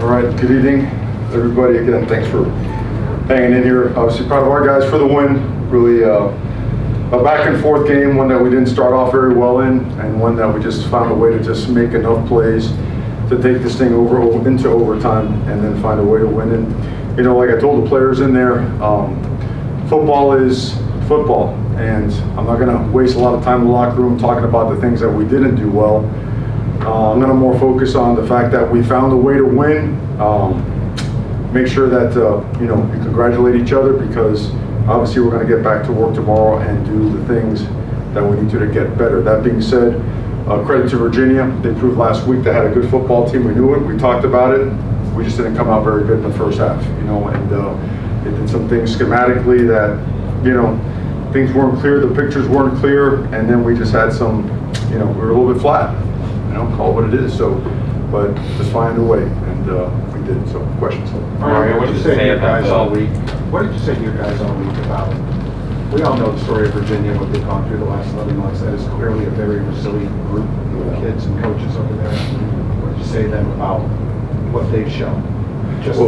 All right, good evening, everybody. Again, thanks for hanging in here. Obviously proud of our guys for the win. Really a back and forth game, one that we didn't start off very well in, and one that we just found a way to just make enough plays to take this thing into overtime and then find a way to win. And, you know, like I told the players in there, football is football, and I'm not going to waste a lot of time in the locker room talking about the things that we didn't do well. I'm going to more focus on the fact that we found a way to win. Make sure that you know, we congratulate each other, because obviously we're going to get back to work tomorrow and do the things that we need to get better. That being said, credit to Virginia. They proved last week they had a good football team. We knew it. We talked about it. We just didn't come out very good in the first half, you know, and they did some things schematically that, you know, things weren't clear, the pictures weren't clear, and then we just had some, you know, we were a little bit flat, you know, call it what it is. So, but just find a way, and we did. So, questions? Mario, what did you say to your guys all week? What did you say to your guys all week about? We all know the story of Virginia, what they've gone through the last 11 months. That is clearly a very resilient group of kids and coaches over there. What did you say to them about what they've shown? Just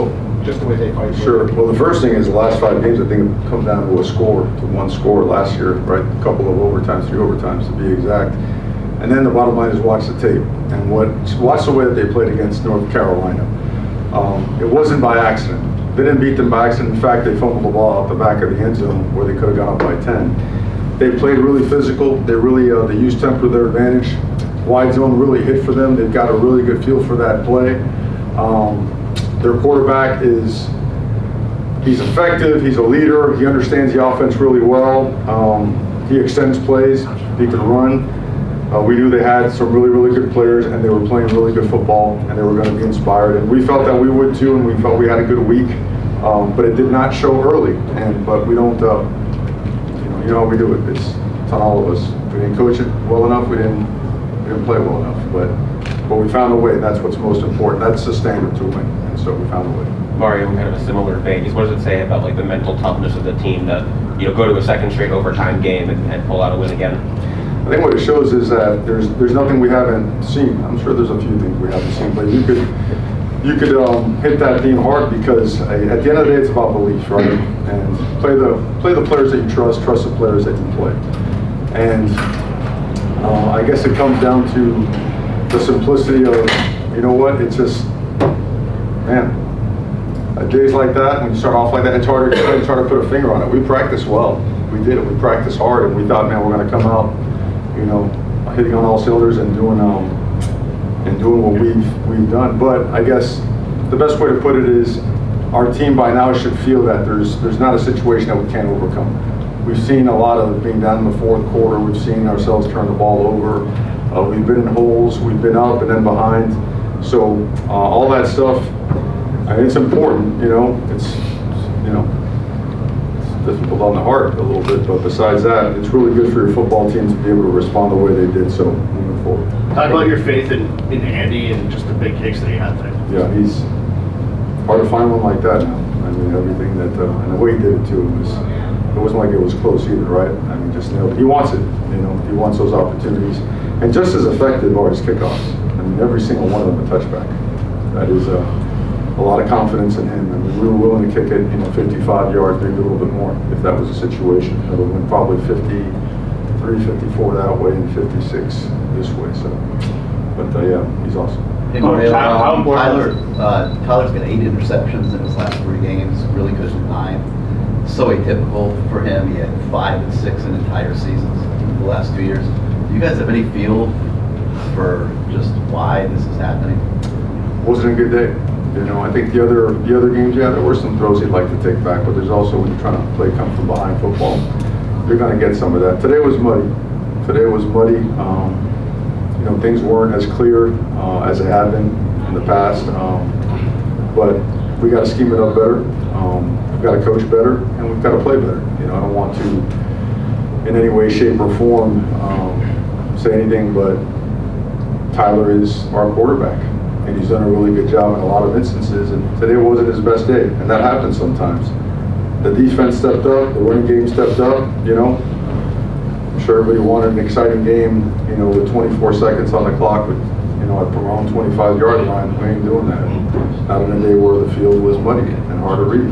the way they fight. Sure. Well, the first thing is the last 5 games, I think, have come down to a score, to one score last year, right? A couple of overtimes, 3 overtimes to be exact. And then the bottom line is watch the tape and watch the way that they played against North Carolina. It wasn't by accident. They didn't beat them by accident. In fact, they fumbled the ball out the back of the end zone where they could have gone up by 10. They played really physical. They really they used tempo to their advantage. Wide zone really hit for them. They've got a really good feel for that play. Their quarterback he's effective. He's a leader. He understands the offense really well. He extends plays. He can run. We knew they had some really, really good players, and they were playing really good football, and they were going to be inspired. And we felt that we would too, and we felt we had a good week. But it did not show early. But we don't, you know how we do it. It's on all of us. We didn't coach it well enough. We didn't play well enough. But we found a way. That's what's most important. That's the standard to win. And so we found a way. Mario, in kind of a similar vein, what does it say about like the mental toughness of the team to, you know, go to a second straight overtime game and pull out a win again? I think what it shows is that there's nothing we haven't seen. I'm sure there's a few things we haven't seen, but you could hit that theme hard, because at the end of the day, it's about belief, right? And play the players that you trust the players that you play. And I guess it comes down to the simplicity of, you know what? It's just, man, days like that, when you start off like that, it's hard to put a finger on it. We practiced well. We did it. We practiced hard, and we thought, man, we're going to come out, you know, hitting on all cylinders and doing what we've done. But I guess the best way to put it is, our team by now should feel that there's not a situation that we can't overcome. We've seen a lot of being down in the fourth quarter. We've seen ourselves turn the ball over. We've been in holes. We've been up and then behind. So all that stuff, I mean, it's important. You know, it's difficult on the heart a little bit, but besides that, it's really good for your football team to be able to respond the way they did. So moving forward. Talk about your faith in Andy and just the big kicks that he had today. Yeah, he's hard to find one like that now. I mean, everything that and the way he did it too it wasn't like it was close either, right? I mean, just nailed it. He wants it. You know, he wants those opportunities, and just as effective are his kickoffs. I mean, every single one of them a touchback. That is a lot of confidence in him. I mean, we were willing to kick it, you know, 55 yards, maybe a little bit more if that was a situation. It would have been probably 53, 54 that way, and 56 this way. So, but yeah, he's awesome. Hey Mario, Tyler's got 8 interceptions in his last 3 games. Really good at 9. So atypical for him. He had 5 and 6 in entire seasons in the last 2 years. Do you guys have any feel for just why this is happening? Wasn't a good day. You know, I think the other games, yeah, there were some throws he'd like to take back, but there's also, when you're trying to play come from behind football, you're going to get some of that. Today was muddy. You know, things weren't as clear as they have been in the past, but we got to scheme it up better. We've got to coach better, and we've got to play better. You know, I don't want to, in any way, shape, or form, say anything, but Tyler is our quarterback, and he's done a really good job in a lot of instances, and today wasn't his best day, and that happens sometimes. The defense stepped up, the running game stepped up, you know. I'm sure everybody wanted an exciting game, you know, with 24 seconds on the clock, with, you know, at around 25-yard line. We ain't doing that. not on a day where the field was muddy and hard to read.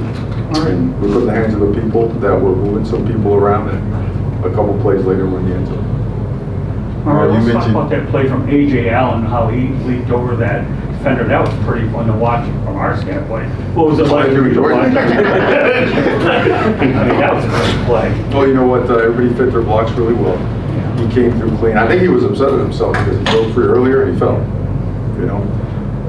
And we put in the hands of the people that were moving some people around, and a couple plays later we're in the end zone. All right, You let's talk mentioned- about that play from A.J. Allen, how he leaped over that defender. That was pretty fun to watch from our standpoint. What was it like? You enjoyed it? I mean, that was a great play. Well, you know what, everybody fit their blocks really well. He came through clean. I think he was upset with himself because he broke free earlier and he fell, you know?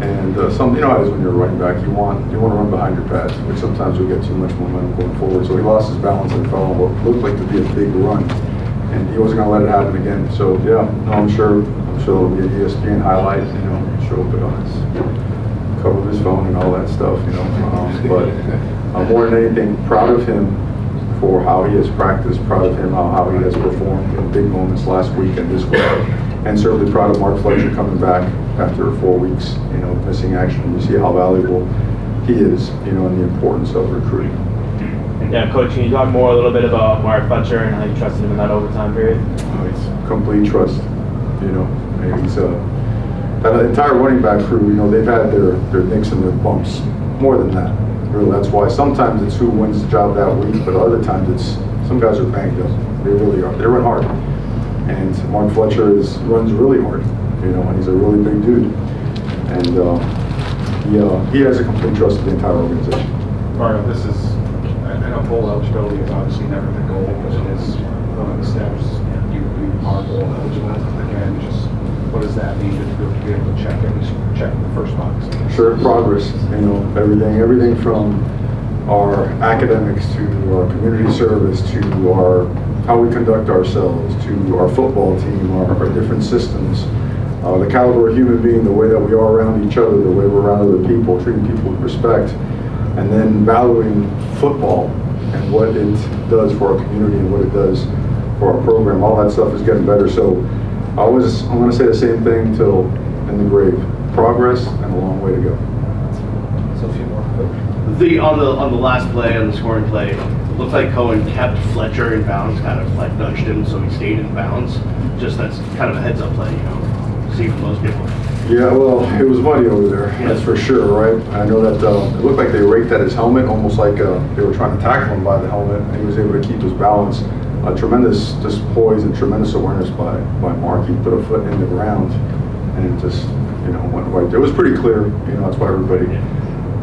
And you know how it is when you're a running back, you want to run behind your pads, which sometimes you'll get too much momentum going forward. So he lost his balance and fell on what looked like to be a big run. And he wasn't going to let it happen again. So yeah, no, I'm sure it'll be an ESPN highlight, you know, show up on his cover of his phone and all that stuff, you know. But more than anything, proud of him for how he has practiced, proud of him how he has performed in big moments last week and this week. And certainly proud of Mark Fletcher coming back after 4 weeks, you know, missing action. You see how valuable he is, you know, and the importance of recruiting. Yeah, Coach, can you talk more a little bit about Mario Fletcher and how you trusted him in that overtime period? It's complete trust, you know. He's that entire running back crew, you know, they've had their nicks and their bumps. More than that, really. That's why sometimes it's who wins the job that week, but other times it's some guys are banged up. They really are. They run hard. And Mark Fletcher runs really hard, you know, and he's a really big dude. And he has a complete trust of the entire organization. Mario, this is, I know bowl eligibility is obviously never the goal, but it is one of the steps. You are bowl eligible. Again, just what does that mean to be able to check the first box? Sure, progress, you know, everything from our academics to our community service to how we conduct ourselves to our football team, our different systems, the caliber of human being, the way that we are around each other, the way we're around other people, treating people with respect, and then valuing football and what it does for our community and what it does for our program. All that stuff is getting better. So I'm going to say the same thing till in the grave. Progress and a long way to go. So a few more. On the last play, on the scoring play, it looked like Cohen kept Fletcher in bounds, kind of like nudged him so he stayed in bounds. Just that's kind of a heads up play, you know, see from most people. Yeah, well, it was muddy over there, that's for sure, right? I know that it looked like they raked at his helmet, almost like they were trying to tackle him by the helmet, and he was able to keep his balance. Tremendous just poise and tremendous awareness by Mark. He put a foot in the ground and just, you know, went right there. It was pretty clear, you know, that's why everybody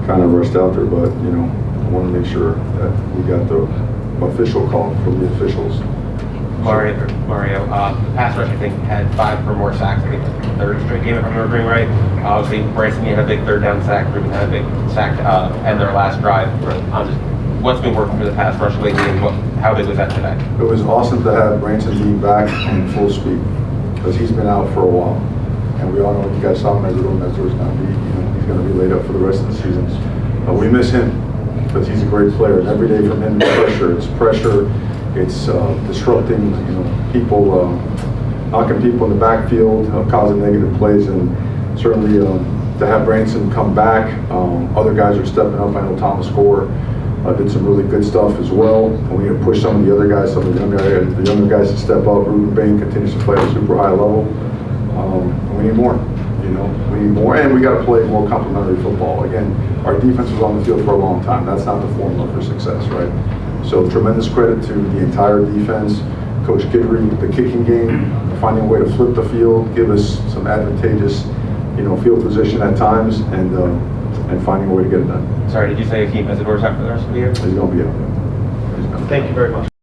kind of rushed out there, but, you know, I want to make sure that we got the official call from the officials. Mario, the pass rush, I think, had 5 or more sacks. I think that's the third straight game, if I'm remembering right. Obviously, Branson had a big third down sack. Ruben had a big sack and their last drive. What's been working for the pass rush lately, and how big was that today? It was awesome to have Branson being back in full speed because he's been out for a while. And we all know you guys saw him as little as there's going to be, you know, he's going to be laid up for the rest of the season. We miss him because he's a great player. And every day from him, it's pressure. It's disrupting, you know, people, knocking people in the backfield, causing negative plays, and certainly to have Branson come back. Other guys are stepping up. I know Thomas Gore did some really good stuff as well. And we need to push some of the other guys, some of the younger guys to step up. Ruben Bain continues to play at a super high level. We need more. You know, we need more, and we got to play more complementary football. Again, our defense was on the field for a long time. That's not the formula for success, right? So tremendous credit to the entire defense, Coach Guidry with the kicking game, finding a way to flip the field, give us some advantageous, you know, field position at times, and finding a way to get it done. Sorry, did you say Akeem Isidor's out for the rest of the year? He's going to be out. Thank you very much.